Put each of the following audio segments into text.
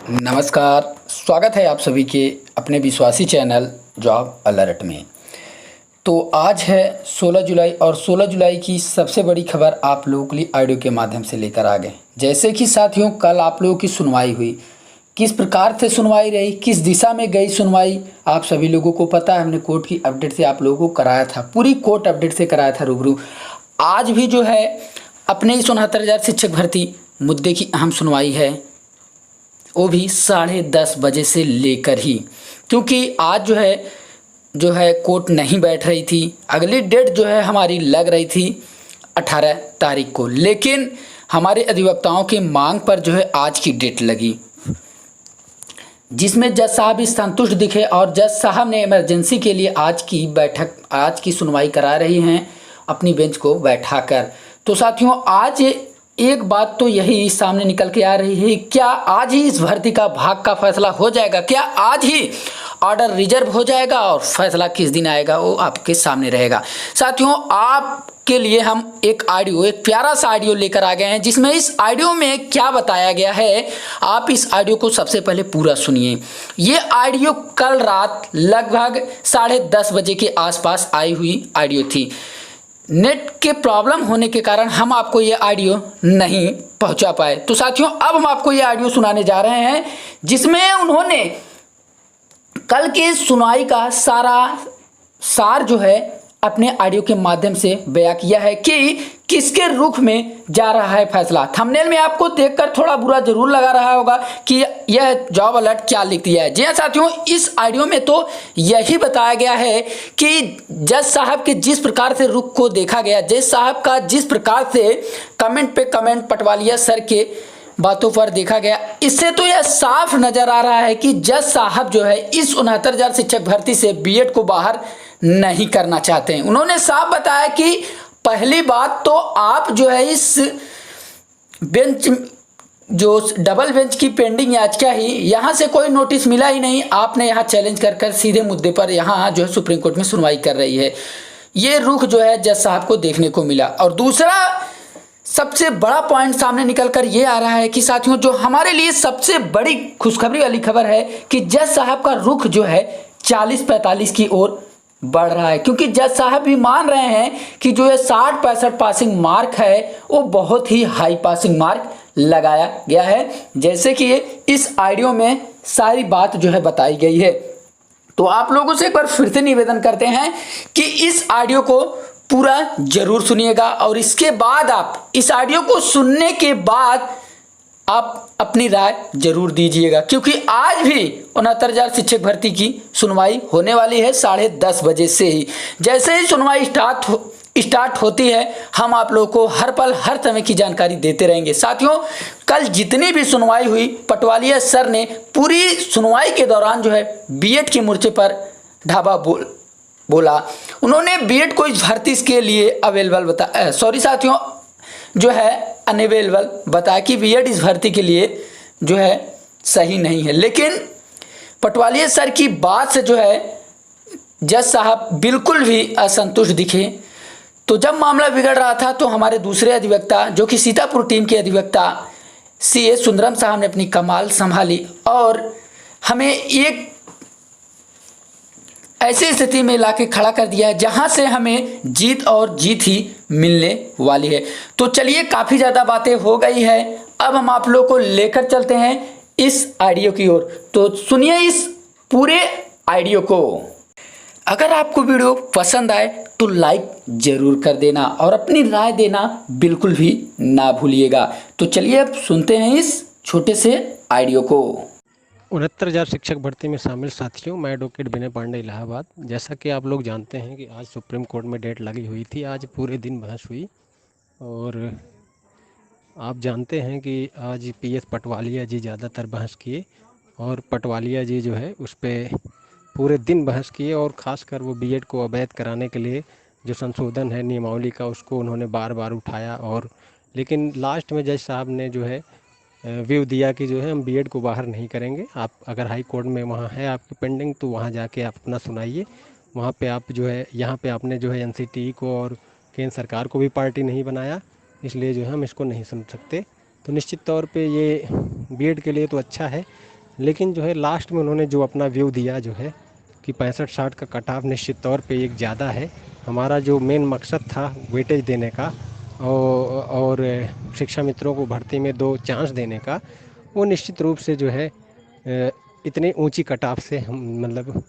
नमस्कार, स्वागत है आप सभी के अपने विश्वासी चैनल जॉब अलर्ट में। तो आज है 16 जुलाई और 16 जुलाई की सबसे बड़ी खबर आप लोगों के लिए ऑडियो के माध्यम से लेकर आ गए। जैसे कि साथियों, कल आप लोगों की सुनवाई हुई, किस प्रकार से सुनवाई रही, किस दिशा में गई सुनवाई, आप सभी लोगों को पता है। हमने कोर्ट की अपडेट से आप लोगों को कराया था, पूरी कोर्ट अपडेट से कराया था रूबरू। आज भी जो है अपने ही 69,000 शिक्षक भर्ती मुद्दे की अहम सुनवाई है, वो भी 10:30 बजे से लेकर ही, क्योंकि आज जो है कोर्ट नहीं बैठ रही थी। अगली डेट जो है हमारी लग रही थी 18 तारीख को, लेकिन हमारे अधिवक्ताओं की मांग पर जो है आज की डेट लगी, जिसमें जज साहब भी संतुष्ट दिखे और जज साहब ने इमरजेंसी के लिए आज की सुनवाई करा रही हैं अपनी बेंच को बैठाकर। तो साथियों, आज एक बात तो यही सामने निकल के आ रही है, क्या आज ही इस भर्ती का भाग का फैसला हो जाएगा? क्या आज ही ऑर्डर रिजर्व हो जाएगा और फैसला किस दिन आएगा वो आपके सामने रहेगा। साथियों, आपके लिए हम एक प्यारा सा ऑडियो लेकर आ गए हैं, जिसमें इस ऑडियो में क्या बताया गया है, आप इस ऑडियो को सबसे पहले पूरा सुनिए। ये ऑडियो कल रात लगभग 10:30 बजे के आसपास आई हुई ऑडियो थी। नेट के प्रॉब्लम होने के कारण हम आपको ये ऑडियो नहीं पहुंचा पाए। तो साथियों, अब हम आपको ये ऑडियो सुनाने जा रहे हैं, जिसमें उन्होंने कल की सुनवाई का सारा सार जो है अपने ऑडियो के माध्यम से बयां किया है कि किसके रुख में जा रहा है फैसला। थंबनेल में आपको देखकर थोड़ा बुरा जरूर लगा रहा होगा कि यह जॉब अलर्ट क्या लिखती है। जी हाँ साथियों, इस ऑडियो में तो यही बताया गया है कि जज साहब के जिस प्रकार से रुख को देखा गया, जज साहब का जिस प्रकार से कमेंट पे कमेंट पटवालिया सर के बातों पर देखा गया, इससे तो यह साफ नजर आ रहा है कि जज साहब जो है इस 69,000 शिक्षक भर्ती से बीएड को बाहर नहीं करना चाहते हैं। उन्होंने साफ बताया कि पहली बात तो आप जो है इस बेंच, जो डबल बेंच की पेंडिंग याचिका ही, यहाँ से कोई नोटिस मिला ही नहीं, आपने यहाँ चैलेंज कर सीधे मुद्दे पर यहाँ जो है सुप्रीम कोर्ट में सुनवाई कर रही है। ये रुख जो है जज साहब को देखने को मिला। और दूसरा सबसे बड़ा पॉइंट सामने निकल कर ये आ रहा है कि साथियों, जो हमारे लिए सबसे बड़ी खुशखबरी वाली खबर है कि जज साहब का रुख जो है 40-45 की ओर बढ़ रहा है, क्योंकि जज साहब भी मान रहे हैं कि जो ये 60-65 पासिंग मार्क है वो बहुत ही हाई पासिंग मार्क लगाया गया है, जैसे कि इस ऑडियो में सारी बात जो है बताई गई है। तो आप लोगों से एक बार फिर से निवेदन करते हैं कि इस ऑडियो को पूरा जरूर सुनिएगा, और इसके बाद आप इस ऑडियो को सुनने के बाद आप अपनी राय जरूर दीजिएगा, क्योंकि आज भी 69,000 शिक्षक भर्ती की सुनवाई होने वाली है 10:30 बजे से ही। जैसे ही सुनवाई स्टार्ट होती है, हम आप लोगों को हर पल हर समय की जानकारी देते रहेंगे। साथियों, कल जितनी भी सुनवाई हुई, पटवालिया सर ने पूरी सुनवाई के दौरान जो है बीएड के मोर्चे पर ढाबा बोला। उन्होंने बीएड को इस भर्ती के लिए अनअवेलेबल बताया कि बीएड इस भर्ती के लिए जो है सही नहीं है। लेकिन पटवालिया सर की बात से जो है जज साहब बिल्कुल भी असंतुष्ट दिखे। तो जब मामला बिगड़ रहा था तो हमारे दूसरे अधिवक्ता, जो कि सीतापुर टीम के अधिवक्ता सीए सुंदरम साहब ने अपनी कमाल संभाली और हमें एक ऐसी स्थिति में लाके खड़ा कर दिया है जहां से हमें जीत और जीत ही मिलने वाली है। तो चलिए, काफ़ी ज़्यादा बातें हो गई है, अब हम आप लोग को लेकर चलते हैं इस ऑडियो की ओर। तो सुनिए इस पूरे ऑडियो को। अगर आपको वीडियो पसंद आए तो लाइक जरूर कर देना और अपनी राय देना बिल्कुल भी ना भूलिएगा। तो चलिए अब सुनते हैं इस छोटे से ऑडियो को। 69,000 शिक्षक भर्ती में शामिल साथियों, मैं एडवोकेट विनय पांडे, इलाहाबाद। जैसा कि आप लोग जानते हैं कि आज सुप्रीम कोर्ट में डेट लगी हुई थी, आज पूरे दिन बहस हुई और आप जानते हैं कि आज पीएस पटवालिया जी ज़्यादातर बहस किए और पटवालिया जी जो है उस पर पूरे दिन बहस किए और ख़ासकर वो बीएड को अवैध कराने के लिए जो संशोधन है नियमावली का, उसको उन्होंने बार बार उठाया। और लेकिन लास्ट में जज साहब ने जो है व्यू दिया कि जो है हम बीएड को बाहर नहीं करेंगे। आप अगर हाई कोर्ट में वहाँ है आपकी पेंडिंग तो वहाँ जाके आप अपना सुनाइए। वहाँ पे आप जो है, यहाँ पे आपने जो है एनसीटीई को और केंद्र सरकार को भी पार्टी नहीं बनाया, इसलिए जो है हम इसको नहीं समझ सकते। तो निश्चित तौर पे ये बीएड के लिए तो अच्छा है, लेकिन जो है लास्ट में उन्होंने जो अपना व्यू दिया जो है कि 65-60 का कट ऑफ निश्चित तौर पे एक ज़्यादा है। हमारा जो मेन मकसद था वेटेज देने का और शिक्षा मित्रों को भर्ती में 2 चांस देने का, वो निश्चित रूप से जो है इतनी ऊंची कट ऑफ से हम मतलब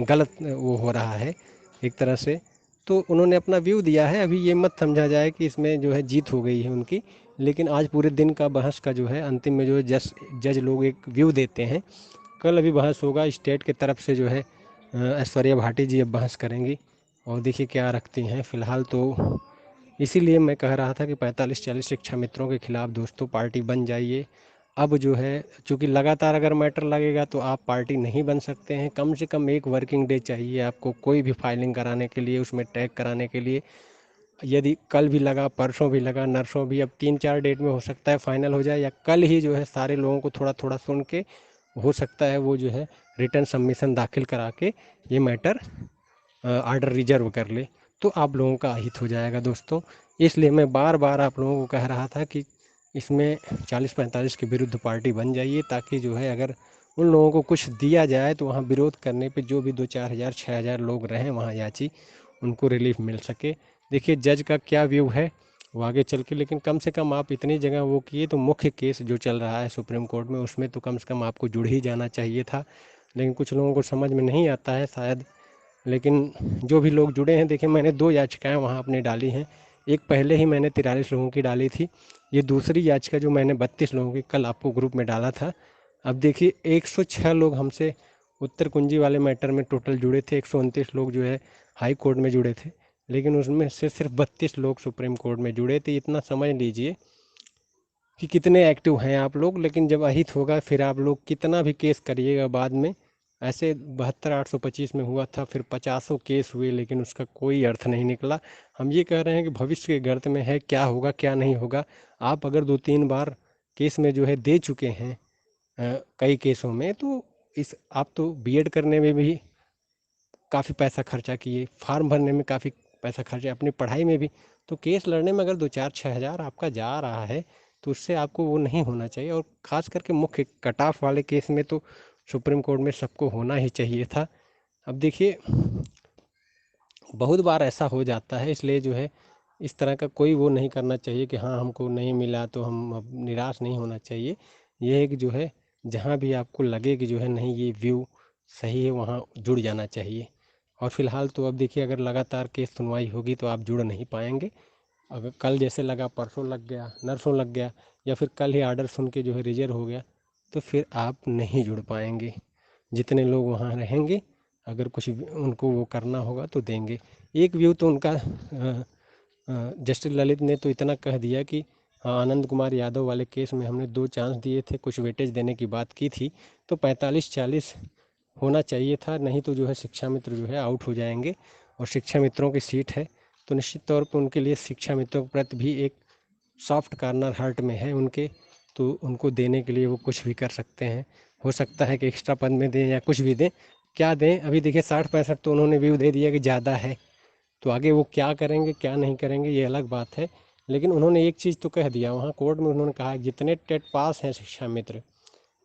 गलत वो हो रहा है एक तरह से। तो उन्होंने अपना व्यू दिया है, अभी ये मत समझा जाए कि इसमें जो है जीत हो गई है उनकी। लेकिन आज पूरे दिन का बहस का जो है अंतिम में जो है जज लोग एक व्यू देते हैं। कल अभी बहस होगा स्टेट के तरफ से जो है ऐश्वर्या भाटी जी अब बहस करेंगी और देखिए क्या रखती हैं। फ़िलहाल तो इसीलिए मैं कह रहा था कि 45-40 शिक्षा मित्रों के खिलाफ दोस्तों पार्टी बन जाइए। अब जो है चूँकि लगातार अगर मैटर लगेगा तो आप पार्टी नहीं बन सकते हैं। कम से कम 1 वर्किंग डे चाहिए आपको कोई भी फाइलिंग कराने के लिए, उसमें टैग कराने के लिए। यदि कल भी लगा, परसों भी लगा, नरसों भी, अब 3-4 डेट में हो सकता है फाइनल हो जाए, या कल ही जो है सारे लोगों को थोड़ा थोड़ा सुन के हो सकता है वो जो है रिटर्न सबमिशन दाखिल करा के ये मैटर आर्डर रिजर्व कर ले, तो आप लोगों का अहित हो जाएगा दोस्तों। इसलिए मैं बार बार आप लोगों को कह रहा था कि इसमें 40-45 के विरुद्ध पार्टी बन जाइए, ताकि जो है अगर उन लोगों को कुछ दिया जाए तो वहाँ विरोध करने पे जो भी 2-4 हज़ार 6 हज़ार लोग रहें वहाँ याची, उनको रिलीफ मिल सके। देखिए जज का क्या व्यू है वो आगे चल के, लेकिन कम से कम आप इतनी जगह वो किए तो मुख्य केस जो चल रहा है सुप्रीम कोर्ट में उसमें तो कम से कम आपको जुड़ ही जाना चाहिए था। लेकिन कुछ लोगों को समझ में नहीं आता है शायद। लेकिन जो भी लोग जुड़े हैं, देखिए मैंने 2 याचिकाएं वहाँ अपनी डाली हैं। एक पहले ही मैंने 43 लोगों की डाली थी, ये दूसरी याचिका जो मैंने 32 लोगों की कल आपको ग्रुप में डाला था। अब देखिए 106 लोग हमसे उत्तर कुंजी वाले मैटर में टोटल जुड़े थे, 129 लोग जो है हाई कोर्ट में जुड़े थे, लेकिन उसमें से सिर्फ 32 लोग सुप्रीम कोर्ट में जुड़े थे। इतना समझ लीजिए कि कितने एक्टिव हैं आप लोग। लेकिन जब अहित होगा फिर आप लोग कितना भी केस करिएगा बाद में, ऐसे 72-825 में हुआ था, फिर 50 केस हुए लेकिन उसका कोई अर्थ नहीं निकला। हम ये कह रहे हैं कि भविष्य के गर्त में है, क्या होगा क्या नहीं होगा। आप अगर 2-3 बार केस में जो है दे चुके हैं कई केसों में, तो इस आप तो बीएड करने में भी काफ़ी पैसा खर्चा किए, फार्म भरने में काफ़ी पैसा खर्चा, अपनी पढ़ाई में भी। तो केस लड़ने में अगर 2-4-6 हज़ार आपका जा रहा है तो उससे आपको वो नहीं होना चाहिए। और ख़ास करके मुख्य कट ऑफ वाले केस में तो सुप्रीम कोर्ट में सबको होना ही चाहिए था। अब देखिए बहुत बार ऐसा हो जाता है, इसलिए जो है इस तरह का कोई वो नहीं करना चाहिए कि हाँ हमको नहीं मिला तो हम अब निराश नहीं होना चाहिए। ये है कि जो है जहाँ भी आपको लगे कि जो है नहीं ये व्यू सही है वहाँ जुड़ जाना चाहिए। और फिलहाल तो अब देखिए अगर लगातार केस सुनवाई होगी तो आप जुड़ नहीं पाएंगे। अगर कल जैसे लगा परसों लग गया, नरसों लग गया, या फिर कल ही आर्डर सुन के जो है रिजर्व हो गया, तो फिर आप नहीं जुड़ पाएंगे। जितने लोग वहाँ रहेंगे अगर कुछ उनको वो करना होगा तो देंगे। एक व्यू तो उनका जस्टिस ललित ने तो इतना कह दिया कि हाँ आनंद कुमार यादव वाले केस में हमने 2 चांस दिए थे, कुछ वेटेज देने की बात की थी, तो 45-40 होना चाहिए था, नहीं तो जो है शिक्षा मित्र जो है आउट हो जाएंगे। और शिक्षा मित्रों की सीट है तो निश्चित तौर पर उनके लिए शिक्षा मित्रों के प्रति भी एक सॉफ्ट कॉर्नर हार्ट में है उनके, तो उनको देने के लिए वो कुछ भी कर सकते हैं। हो सकता है कि एक्स्ट्रा पद में दें या कुछ भी दें, क्या दें। अभी देखिए 60-65 तो उन्होंने व्यू दे दिया कि ज़्यादा है, तो आगे वो क्या करेंगे क्या नहीं करेंगे ये अलग बात है। लेकिन उन्होंने एक चीज़ तो कह दिया वहाँ कोर्ट में, उन्होंने कहा जितने टेट पास हैं शिक्षा मित्र,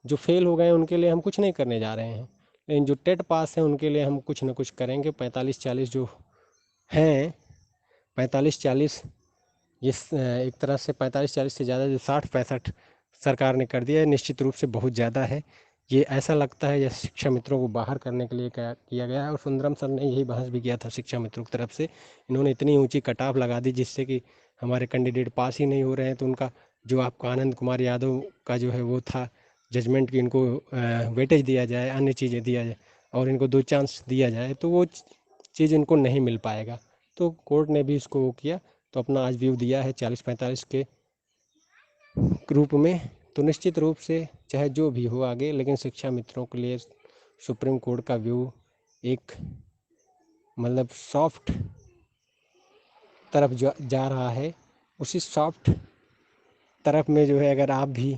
जो फेल हो गए हैं उनके लिए हम कुछ नहीं करने जा रहे हैं, लेकिन जो टेट पास हैं उनके लिए हम कुछ ना कुछ करेंगे। 45-40 जो हैं, 45-40 ये एक तरह से 45-40 से ज़्यादा जो 60-65 सरकार ने कर दिया है, निश्चित रूप से बहुत ज़्यादा है। ये ऐसा लगता है जैसे शिक्षा मित्रों को बाहर करने के लिए किया गया है। और सुंदरम सर ने यही बहस भी किया था शिक्षा मित्रों की तरफ से। इन्होंने इतनी ऊंची कटाव लगा दी जिससे कि हमारे कैंडिडेट पास ही नहीं हो रहे हैं, तो उनका जो आपका आनंद कुमार यादव का जो है वो था जजमेंट कि इनको वेटेज दिया जाए, अन्य चीज़ें दिया जाए और इनको 2 चांस दिया जाए, तो वो चीज़ इनको नहीं मिल पाएगा। तो कोर्ट ने भी इसको वो किया, तो अपना आज व्यू दिया है 40-45 के ग्रुप में। तो निश्चित रूप से चाहे जो भी हो आगे, लेकिन शिक्षा मित्रों के लिए सुप्रीम कोर्ट का व्यू एक मतलब सॉफ्ट तरफ जा रहा है। उसी सॉफ्ट तरफ में जो है अगर आप भी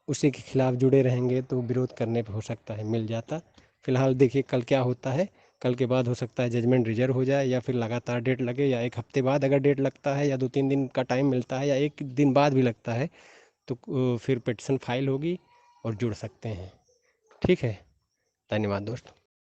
उसी के खिलाफ जुड़े रहेंगे तो विरोध करने पे हो सकता है मिल जाता। फिलहाल देखिए कल क्या होता है, कल के बाद हो सकता है जजमेंट रिजर्व हो जाए, या फिर लगातार डेट लगे, या 1 हफ्ते बाद अगर डेट लगता है, या 2-3 दिन का टाइम मिलता है, या 1 दिन बाद भी लगता है, तो फिर पिटिशन फाइल होगी और जुड़ सकते हैं। ठीक है, धन्यवाद दोस्तों।